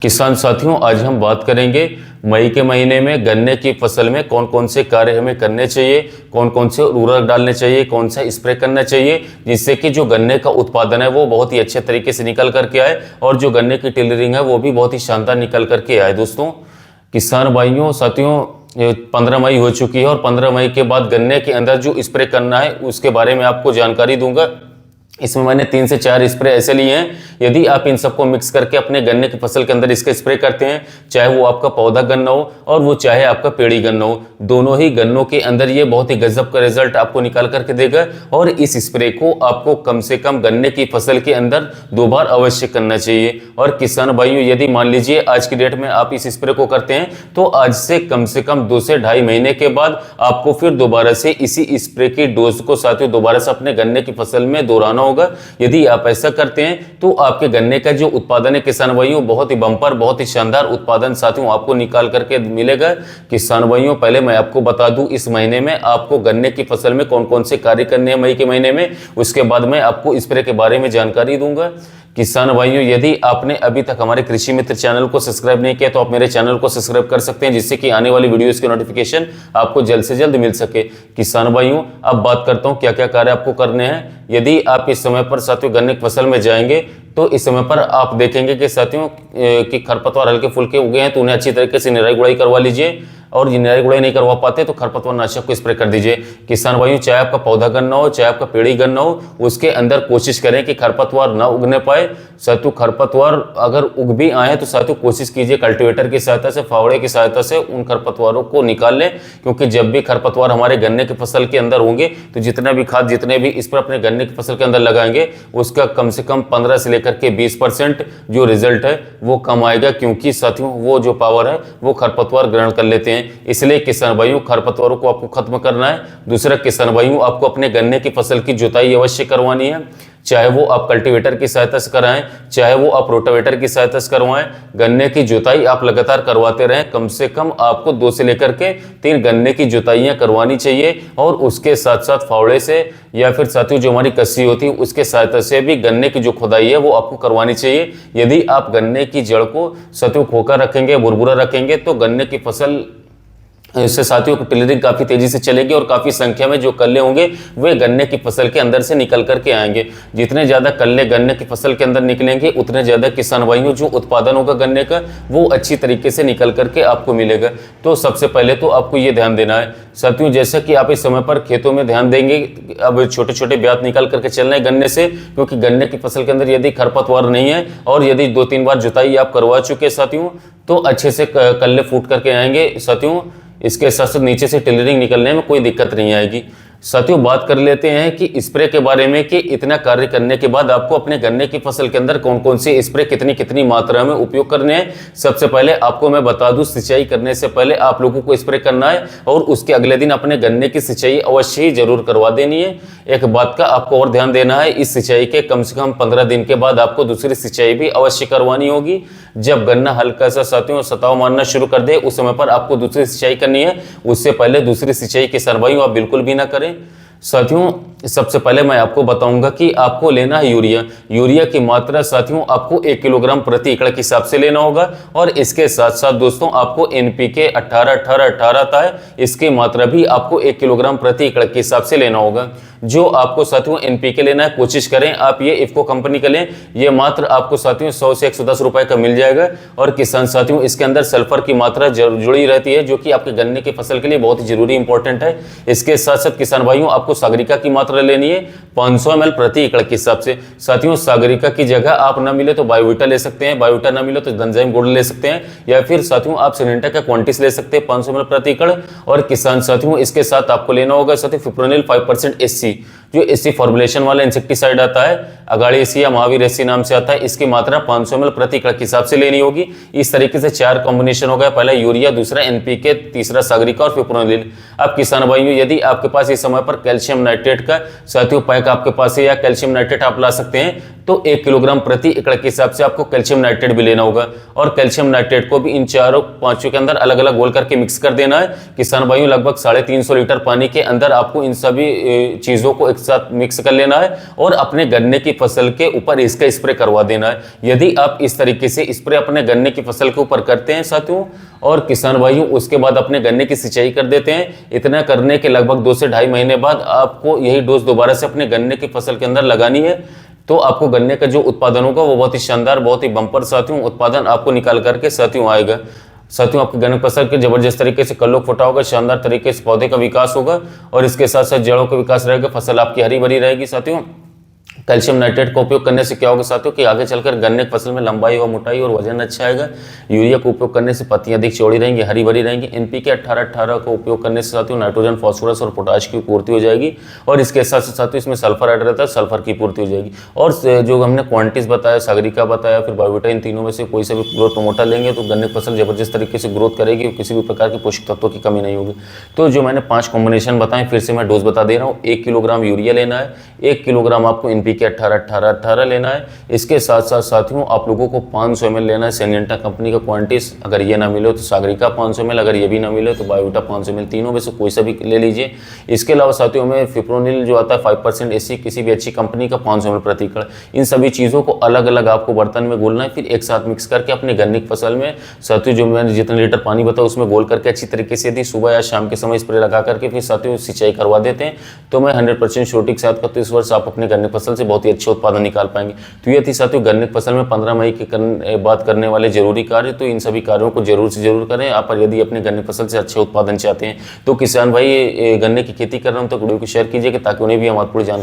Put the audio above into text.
किसान साथियों, आज हम बात करेंगे मई के महीने में गन्ने की फसल में कौन कौन से कार्य हमें करने चाहिए, कौन कौन से उर्वरक डालने चाहिए, कौन सा स्प्रे करना चाहिए, जिससे कि जो गन्ने का उत्पादन है वो बहुत ही अच्छे तरीके से निकल करके आए और जो गन्ने की टिलरिंग है वो भी बहुत ही शानदार निकल करके आए। दोस्तों किसान भाइयों साथियों, 15 मई हो चुकी है और 15 मई के बाद गन्ने के अंदर जो स्प्रे करना है उसके बारे में आपको जानकारी दूंगा। इसमें मैंने 3 से 4 स्प्रे ऐसे लिए हैं, यदि आप इन सबको मिक्स करके अपने गन्ने की फसल के अंदर इसका स्प्रे करते हैं, चाहे वो आपका पौधा गन्ना हो और वो चाहे आपका पेड़ी गन्ना हो, दोनों ही गन्नों के अंदर ये बहुत ही गजब का रिजल्ट आपको निकाल करके देगा। और इस स्प्रे को आपको कम से कम गन्ने की फसल के अंदर 2 बार अवश्य करना चाहिए। और किसान भाइयों, यदि मान लीजिए आज की डेट में आप इस स्प्रे को करते हैं तो आज से कम 2 से ढाई महीने के बाद आपको फिर दोबारा से इसी स्प्रे की डोज को साथियों दोबारा से अपने गन्ने की फसल में दोहराना होगा। यदि आप ऐसा करते हैं तो आपके गन्ने का जो उत्पादन है किसान भाइयों, बहुत ही बम्पर, बहुत ही शानदार उत्पादन साथियों आपको निकाल करके मिलेगा। किसान भाइयों, पहले मैं आपको बता दूं इस महीने में आपको गन्ने की फसल में कौन कौन से कार्य करने हैं मई के महीने में, उसके बाद मैं आपको स्प्रे के बारे में जानकारी दूंगा। किसान भाइयों, यदि आपने अभी तक हमारे कृषि मित्र चैनल को सब्सक्राइब नहीं किया तो आप मेरे चैनल को सब्सक्राइब कर सकते हैं, जिससे कि आने वाली वीडियोस की नोटिफिकेशन आपको जल्द से जल्द मिल सके। किसान भाइयों, अब बात करता हूं क्या क्या कार्य आपको करने हैं। यदि आप इस समय पर साथियों गन्ने की फसल में जाएंगे तो इस समय पर आप देखेंगे कि साथियों कि खरपतवार हल्के फुल्के उगे हैं, तो उन्हें अच्छी तरीके से निराई गुड़ाई करवा लीजिए। और निराई गुड़ाई नहीं करवा पाते तो खरपतवार नाशक को स्प्रे कर दीजिए। किसान भाइयों, चाहे आपका पौधा गन्ना हो चाहे आपका पेड़ी गन्ना हो, उसके अंदर कोशिश करें कि खरपतवार ना उगने पाए। साथियों खरपतवार अगर उग भी आए तो साथियों कोशिश कीजिए कल्टीवेटर की सहायता से, फावड़े की सहायता से उन खरपतवारों को निकाल लें, क्योंकि जब भी खरपतवार हमारे गन्ने की फसल के अंदर होंगे तो जितना भी खाद, जितने भी इस पर अपने गन्ने की फसल के अंदर लगाएंगे उसका कम से कम 15 से लेकर के 20% जो रिजल्ट है वो कम आएगा, क्योंकि साथियों वो जो पावर है वो खरपतवार ग्रहण कर लेते हैं। इसलिए किसान भाइयों, खरपतवारों को आपको खत्म करना है। दूसरा किसान भाइयों, आपको अपने गन्ने की फसल की जुताई अवश्य करवानी है, चाहे वो आप कल्टीवेटर की सहायता से कराएं, चाहे वो आप रोटावेटर की सहायता से करवाएं। गन्ने की जुताई आप लगातार करवाते रहें, कम से कम आपको 2 से लेकर के 3 गन्ने की जुताइयां करवानी चाहिए। और उसके साथ साथ फावड़े से या फिर साथियों जो हमारी कस्सी होती है उसके सहायता से भी गन्ने की जो खुदाई है वो आपको करवानी चाहिए। यदि आप गन्ने की जड़ को साथियों खोखा रखेंगे, भुरभुरा रखेंगे तो गन्ने की फसल इससे साथियों की टिलरिंग काफी तेजी से चलेगी और काफी संख्या में जो कल्ले होंगे वे गन्ने की फसल के अंदर से निकल करके आएंगे। जितने ज्यादा कल्ले गन्ने की फसल के अंदर निकलेंगे उतने ज्यादा किसान भाइयों जो उत्पादन होगा गन्ने का वो अच्छी तरीके से निकल करके आपको मिलेगा। तो सबसे पहले तो आपको ये ध्यान देना है साथियों, जैसा कि आप इस समय पर खेतों में ध्यान देंगे, अब छोटे छोटे ब्यात निकाल करके चलना है गन्ने से, क्योंकि गन्ने की फसल के अंदर यदि खरपतवार नहीं है और यदि 2-3 बार जुताई आप करवा चुके साथियों तो अच्छे से कल्ले फूट करके आएंगे साथियों। इसके साथ साथ नीचे से टिलरिंग निकलने में कोई दिक्कत नहीं आएगी। साथियों बात कर लेते हैं कि स्प्रे के बारे में, कि इतना कार्य करने के बाद आपको अपने गन्ने की फसल के अंदर कौन कौन से स्प्रे कितनी कितनी मात्रा में उपयोग करने हैं। सबसे पहले आपको मैं बता दूं, सिंचाई करने से पहले आप लोगों को स्प्रे करना है और उसके अगले दिन अपने गन्ने की सिंचाई अवश्य ही जरूर करवा देनी है। एक बात का आपको और ध्यान देना है, इस सिंचाई के कम से कम 15 दिन के बाद आपको दूसरी सिंचाई भी अवश्य करवानी होगी। जब गन्ना हल्का सा साथियों सताव मारना शुरू कर दे उस समय पर आपको दूसरी सिंचाई करनी है, उससे पहले दूसरी सिंचाई किसान भाइयों आप बिल्कुल भी ना करें। साथियों सबसे पहले मैं आपको बताऊंगा कि आपको लेना है यूरिया। यूरिया की मात्रा साथियों आपको 1 किलोग्राम प्रति एकड़ के हिसाब से लेना होगा। और इसके साथ साथ दोस्तों आपको एनपीके 18-18-18 आता है, इसकी मात्रा भी आपको 1 किलोग्राम प्रति एकड़ के हिसाब से लेना होगा। जो आपको साथियों एनपीके लेना है कोशिश करें आप ये इफको कंपनी का लें, ये मात्र आपको साथियों 100 से 110 रुपए का मिल जाएगा। और किसान साथियों इसके अंदर सल्फर की मात्रा जुड़ी रहती है, जो कि आपके गन्ने की फसल के लिए बहुत ही जरूरी इंपॉर्टेंट है। इसके साथ साथ किसान भाइयों आपको सागरिका की मात्रा लेनी है 500 ml प्रति एकड़ के हिसाब से। साथियों सागरिका की जगह आप ना मिले तो बायोविटा ले सकते हैं, बायोविटा ना मिले तो एंजाइम गोल्ड ले सकते हैं, या फिर साथियों आप सिनेंटा का क्वांटिस ले सकते हैं 500 ml प्रति एकड़। और किसान साथियों इसके साथ आपको लेना होगा साथियों फिप्रोनिल 5% SC, जो एससी फॉर्मुलेशन वाला इंसेक्टिसाइड आता है, अगाड़ी एसी या महावीर एसी नाम से आता है, इसकी मात्रा 500 ml प्रति एकड़ के हिसाब से लेनी होगी। इस तरीके से 4 कॉम्बिनेशन हो गया, पहला यूरिया, दूसरा एनपीके, तीसरा सागरिका और फिप्रोनिल। अब किसान भाइयों यदि आपके पास इस समय पर कैल्शियम नाइट्रेट का साथियों पैक आपके पास है या कैल्शियम नाइट्रेट आप ला सकते हैं, तो 1 किलोग्राम प्रति एकड़ के हिसाब से आपको कैल्शियम नाइट्रेट भी लेना होगा। और कैल्शियम नाइट्रेट को भी इन चारों पांचों के अंदर अलग अलग घोल करके मिक्स कर देना है। किसान भाइयों लगभग 350 लीटर पानी के अंदर आपको इन सभी चीजों को एक साथ मिक्स कर लेना है और अपने गन्ने की फसल के ऊपर इसका स्प्रे करवा देना है। यदि आप इस तरीके से स्प्रे अपने गन्ने की फसल के ऊपर करते हैं साथियों और किसान भाइयों, उसके बाद अपने गन्ने की सिंचाई कर देते हैं, इतना करने के लगभग 2 से ढाई महीने बाद आपको यही डोज दोबारा से अपने गन्ने की फसल के अंदर लगानी है। तो आपको गन्ने का जो उत्पादन होगा वो बहुत ही शानदार, बहुत ही बम्पर साथियों उत्पादन आपको निकाल करके साथियों आएगा। साथियों आपके गन्ने फसल के जबरदस्त तरीके से कल्लो फुटा होगा, शानदार तरीके से पौधे का विकास होगा और इसके साथ साथ जड़ों का विकास रहेगा, फसल आपकी हरी भरी रहेगी। साथियों कैल्शियम नाइट्रेट का उपयोग करने से क्या होगा साथियों कि आगे चलकर गन्ने की फसल में लंबाई और मोटाई और वजन अच्छा आएगा। यूरिया का उपयोग करने से पत्तियां अधिक चौड़ी रहेंगी, हरी भरी रहेंगी। एनपीके 18-18 का उपयोग करने से साथियों नाइट्रोजन, फास्फोरस और पोटाश की पूर्ति हो जाएगी और इसके साथ साथियों इसमें सल्फर ऐड रहता है, सल्फर की पूर्ति हो जाएगी। और जो हमने क्वांटिटीज बताया, सागरिका बताया, फिर बायोविटा, इन तीनों में से कोई सा भी ग्रोथ प्रमोटर लेंगे तो गन्ने की फसल जबरदस्त तरीके से ग्रोथ करेगी और किसी भी प्रकार के पोषक तत्वों की कमी नहीं होगी। तो जो मैंने 5 कॉम्बिनेशन बताए फिर से मैं डोज बता दे रहा हूँ। 1 किलोग्राम यूरिया लेना है, 1 किलोग्राम आपको एनपीके 18-18 लेना है। इसके साथ साथ साथियों आप लोगों को 500 ml लेना है सिंजेंटा कंपनी का क्वांटिस। अगर ये ना मिले तो सागरिका 500 ml, अगर ये भी ना मिले तो बायोविटा 500 ml, तीनों में से कोई सा भी ले लीजिए। इसके अलावा साथियों में फिप्रोनिल जो आता है 5% एसी किसी भी अच्छी कंपनी का 500 ml प्रति एकड़। इन सभी चीज़ों को अलग अलग आपको बर्तन में घोलना है, फिर एक साथ मिक्स करके अपने गन्ने की फसल में साथियों जो मैंने जितने लीटर पानी बताया उसमें घोल करके अच्छी तरीके से यदि सुबह या शाम के समय स्प्रे लगा करके फिर साथियों सिंचाई करवा देते हैं तो मैं 100% श्योरिटी के साथ कहता हूं इस वर्ष आप अपने गन्ने की फसल से बहुत ही अच्छे उत्पादन निकाल पाएंगे। तो ये थी साथियों गन्ने की फसल में 15 मई के बाद करने वाले जरूरी कार्य। तो इन सभी कार्यों को जरूर से जरूर करें आप यदि अपने गन्ने फसल से अच्छे उत्पादन चाहते हैं। तो किसान भाई गन्ने की खेती कर रहे हो तो वीडियो को शेयर कीजिएगा ताकि उन्हें भी हम पूरी जानकारी